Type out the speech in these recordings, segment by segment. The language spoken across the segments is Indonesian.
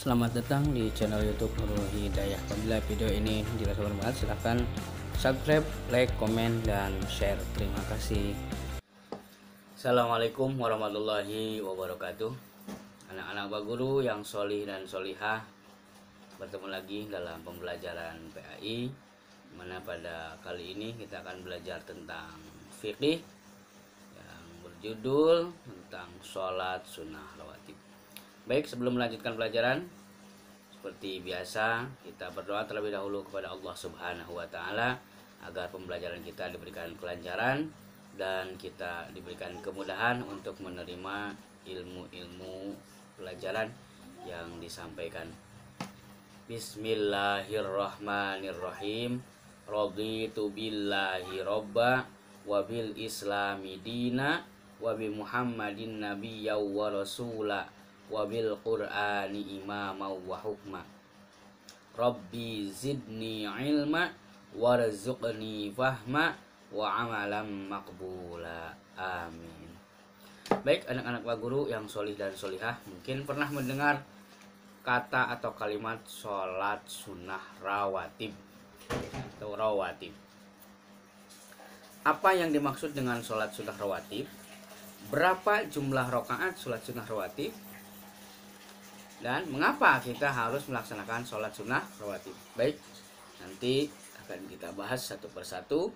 Selamat datang di channel YouTube Nurul Hidayah. Apabila video ini dirasa bermanfaat, silahkan subscribe, like, komen, dan share. Terima kasih. Assalamualaikum warahmatullahi wabarakatuh. Anak-anak Pak Guru yang solih dan solihah, bertemu lagi dalam pembelajaran PAI, mana pada kali ini kita akan belajar tentang fikih yang berjudul tentang sholat sunnah rawatib. Baik, sebelum melanjutkan pelajaran, seperti biasa kita berdoa terlebih dahulu kepada Allah Subhanahu wa taala agar pembelajaran kita diberikan kelancaran dan kita diberikan kemudahan untuk menerima ilmu-ilmu pelajaran yang disampaikan. Bismillahirrahmanirrahim. Raditu billahi robba wa bil islami dina wa bi Muhammadin nabiyya wa rasula wa bil qur'ani imama wa hukma. Rabbi zidni ilma warzuqni fahma wa amalan maqbula. Amin. Baik, anak-anak Pak Guru yang solih dan solihah, mungkin pernah mendengar kata atau kalimat sholat sunnah rawatib atau rawatib. Apa yang dimaksud dengan sholat sunnah rawatib? Berapa jumlah rakaat sholat sunnah rawatib? Dan mengapa kita harus melaksanakan sholat sunnah rawatib? Baik, nanti akan kita bahas satu persatu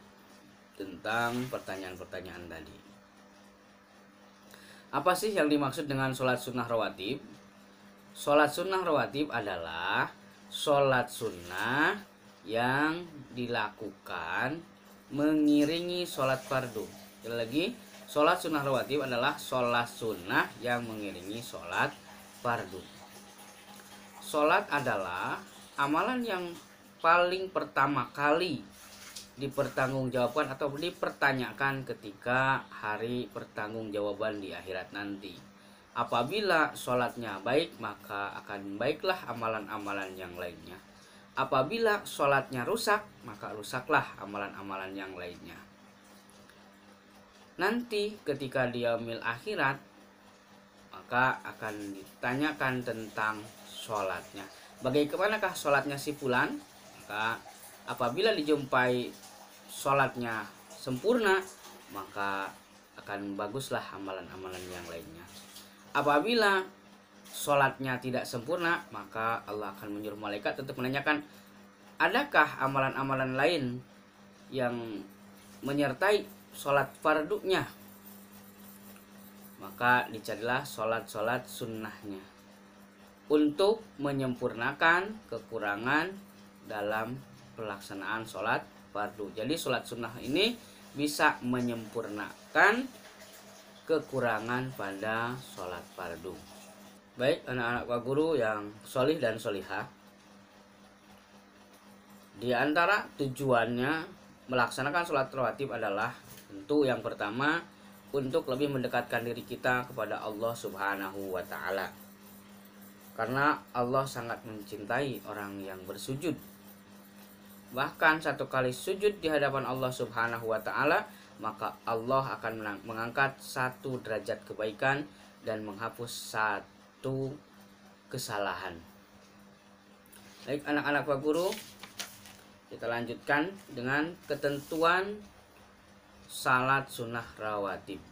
tentang pertanyaan-pertanyaan tadi. Apa sih yang dimaksud dengan sholat sunnah rawatib? Sholat sunnah rawatib adalah sholat sunnah yang dilakukan mengiringi sholat fardu. Sekali lagi, sholat sunnah rawatib adalah sholat sunnah yang mengiringi sholat fardu. Sholat adalah amalan yang paling pertama kali dipertanggungjawabkan atau dipertanyakan ketika hari pertanggungjawaban di akhirat nanti. Apabila sholatnya baik, maka akan baiklah amalan-amalan yang lainnya. Apabila sholatnya rusak, maka rusaklah amalan-amalan yang lainnya. Nanti ketika di yaumil akhirat, maka akan ditanyakan tentang sholatnya. Bagaimanakah sholatnya si fulan? Maka apabila dijumpai sholatnya sempurna, maka akan baguslah amalan-amalan yang lainnya. Apabila sholatnya tidak sempurna, maka Allah akan menyuruh malaikat untuk menanyakan, adakah amalan-amalan lain yang menyertai sholat fardunya? Maka dicarilah sholat-sholat sunnahnya untuk menyempurnakan kekurangan dalam pelaksanaan sholat fardu. Jadi sholat sunnah ini bisa menyempurnakan kekurangan pada sholat fardu. Baik, anak-anak Pak Guru yang solih dan solihah, di antara tujuannya melaksanakan sholat rawatib adalah tentu yang pertama untuk lebih mendekatkan diri kita kepada Allah Subhanahu wa taala. Karena Allah sangat mencintai orang yang bersujud. Bahkan satu kali sujud di hadapan Allah Subhanahu wa taala, maka Allah akan mengangkat satu derajat kebaikan dan menghapus satu kesalahan. Baik, anak-anak Pak Guru, kita lanjutkan dengan ketentuan salat sunnah rawatib.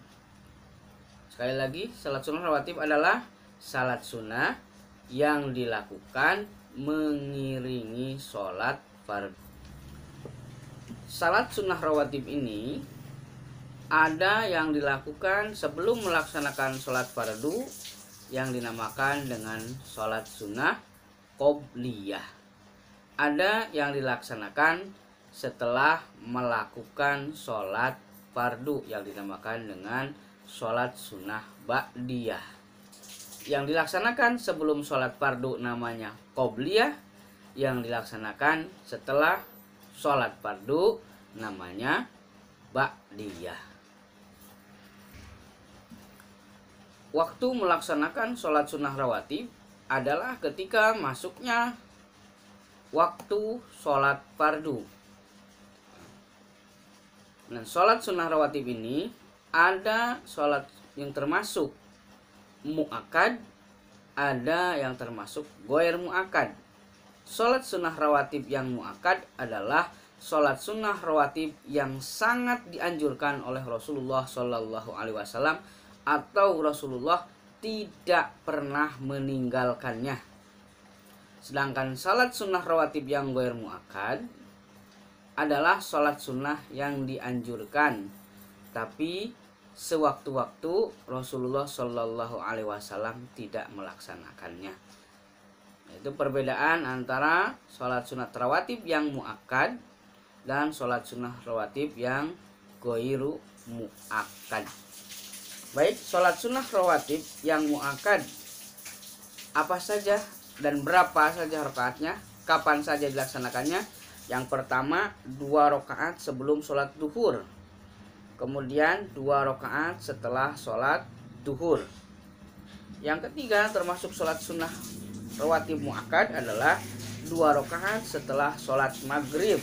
Sekali lagi, salat sunnah rawatib adalah salat sunnah yang dilakukan mengiringi sholat fardu. Salat sunnah rawatib ini ada yang dilakukan sebelum melaksanakan sholat fardu yang dinamakan dengan sholat sunnah qobliyah. Ada yang dilaksanakan setelah melakukan sholat fardu yang dinamakan dengan sholat sunnah ba'diyah. Yang dilaksanakan sebelum sholat fardu namanya qobliyah, yang dilaksanakan setelah sholat fardu namanya ba'diyah. Waktu melaksanakan sholat sunnah rawatib adalah ketika masuknya waktu sholat fardu. Dan sholat sunnah rawatib ini ada sholat yang termasuk muakkad ada yang termasuk goir mu'akad. Sholat sunnah rawatib yang mu'akad adalah sholat sunnah rawatib yang sangat dianjurkan oleh Rasulullah Shallallahu Alaihi Wasallam atau Rasulullah tidak pernah meninggalkannya. Sedangkan sholat sunnah rawatib yang goir mu'akad adalah sholat sunnah yang dianjurkan, tapi sewaktu-waktu Rasulullah Shallallahu Alaihi Wasallam tidak melaksanakannya. Itu perbedaan antara sholat sunat rawatib yang mu'akad dan sholat sunnah rawatib yang goiru mu'akad. Baik, sholat sunnah rawatib yang mu'akad apa saja dan berapa saja rakaatnya, kapan saja dilaksanakannya? Yang pertama 2 rakaat sebelum sholat duhur, kemudian 2 rakaat setelah sholat duhur. Yang ketiga termasuk sholat sunnah rawatib mu'akad adalah 2 rakaat setelah sholat maghrib.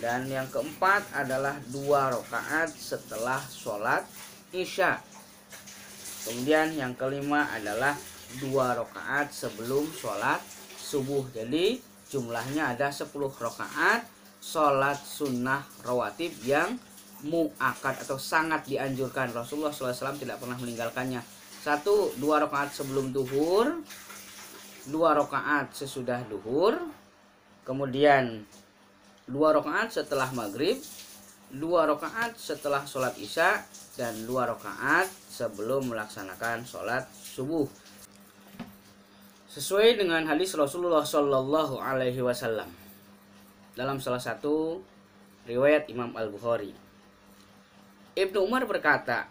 Dan yang keempat adalah 2 rakaat setelah sholat isya. Kemudian yang kelima adalah 2 rakaat sebelum sholat subuh. Jadi jumlahnya ada 10 rakaat sholat sunnah rawatib yang mu'akad atau sangat dianjurkan. Rasulullah SAW tidak pernah meninggalkannya. 1, 2 rakaat sebelum duhur, 2 rakaat sesudah duhur, kemudian 2 rakaat setelah maghrib, 2 rakaat setelah sholat isya, dan 2 rakaat sebelum melaksanakan sholat subuh. Sesuai dengan hadis Rasulullah Shallallahu Alaihi Wasallam dalam salah satu riwayat Imam Al-Bukhari, Ibnu Umar berkata,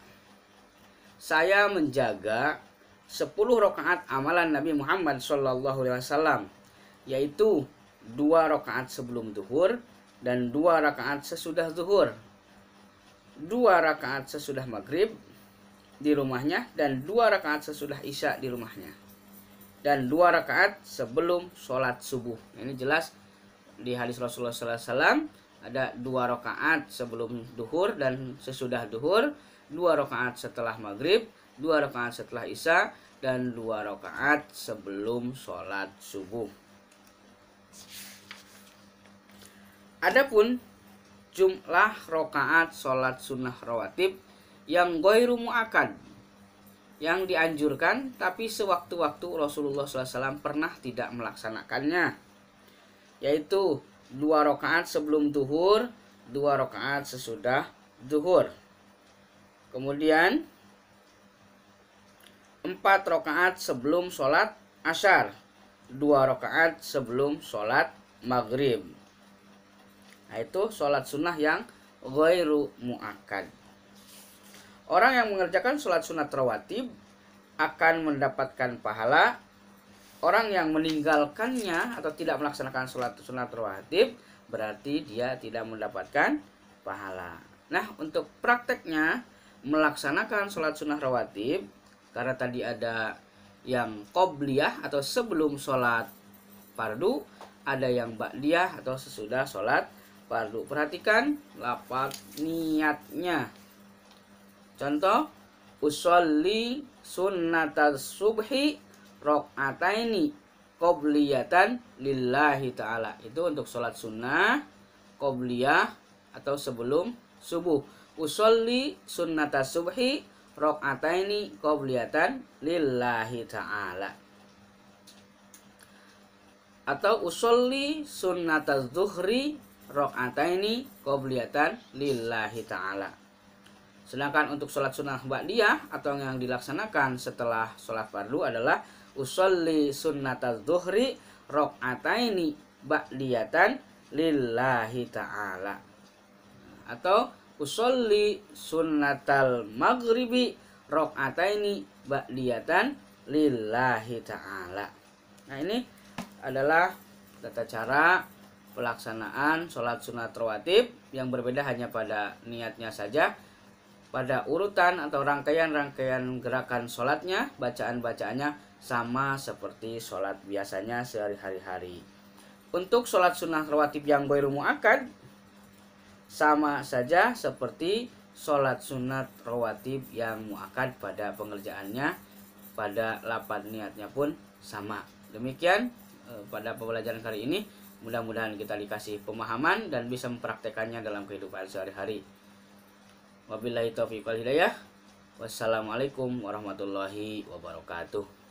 saya menjaga 10 rakaat amalan Nabi Muhammad Shallallahu Alaihi Wasallam, yaitu 2 rakaat sebelum zuhur dan 2 rakaat sesudah zuhur, 2 rakaat sesudah maghrib di rumahnya, dan 2 rakaat sesudah isya di rumahnya, dan 2 rakaat sebelum sholat subuh. Ini jelas di hadis Rasulullah SAW ada 2 rakaat sebelum duhur dan sesudah duhur, 2 rakaat setelah maghrib, 2 rakaat setelah isya, dan 2 rakaat sebelum sholat subuh. Adapun jumlah rakaat sholat sunnah rawatib yang goiru mu'akad, yang dianjurkan tapi sewaktu-waktu Rasulullah SAW pernah tidak melaksanakannya, yaitu 2 rakaat sebelum duhur, 2 rakaat sesudah duhur, kemudian 4 rakaat sebelum sholat asyar, 2 rakaat sebelum sholat maghrib. Nah, itu sholat sunnah yang ghairu mu'akad. Orang yang mengerjakan sholat sunat rawatib akan mendapatkan pahala. Orang yang meninggalkannya atau tidak melaksanakan sholat sunat rawatib berarti dia tidak mendapatkan pahala. Nah, untuk prakteknya melaksanakan sholat sunnah rawatib, karena tadi ada yang qobliyah atau sebelum sholat fardu, ada yang ba'diyah atau sesudah sholat fardu. Perhatikan lafaz niatnya. Contoh, usolli sunnatas subhi rok'ataini qobliyatan lillahi ta'ala. Itu untuk sholat sunnah qobliyah atau sebelum subuh. Usolli sunnatas subhi rok'ataini qobliyatan lillahi ta'ala. Atau usolli sunnatas zuhri rok'ataini qobliyatan lillahi ta'ala. Sedangkan untuk sholat sunnah ba'diyah atau yang dilaksanakan setelah sholat fardu adalah usolli sunnataz zuhri rok'ataini ba'diyatan lillahi ta'ala. Atau usolli sunnatal maghribi rok'ataini ba'diyatan lillahi ta'ala. Nah, ini adalah tata cara pelaksanaan sholat sunat rawatib yang berbeda hanya pada niatnya saja. Pada urutan atau rangkaian-rangkaian gerakan sholatnya, bacaan-bacaannya sama seperti sholat biasanya sehari-hari. Untuk sholat sunnah rawatib yang ghairu mu'akad sama saja seperti sholat sunat rawatib yang mu'akad pada pengerjaannya, pada lapan niatnya pun sama. Demikian pada pembelajaran kali ini, mudah-mudahan kita dikasih pemahaman dan bisa mempraktekannya dalam kehidupan sehari-hari. Wabillahi taufiq wal hidayah. Wassalamualaikum warahmatullahi wabarakatuh.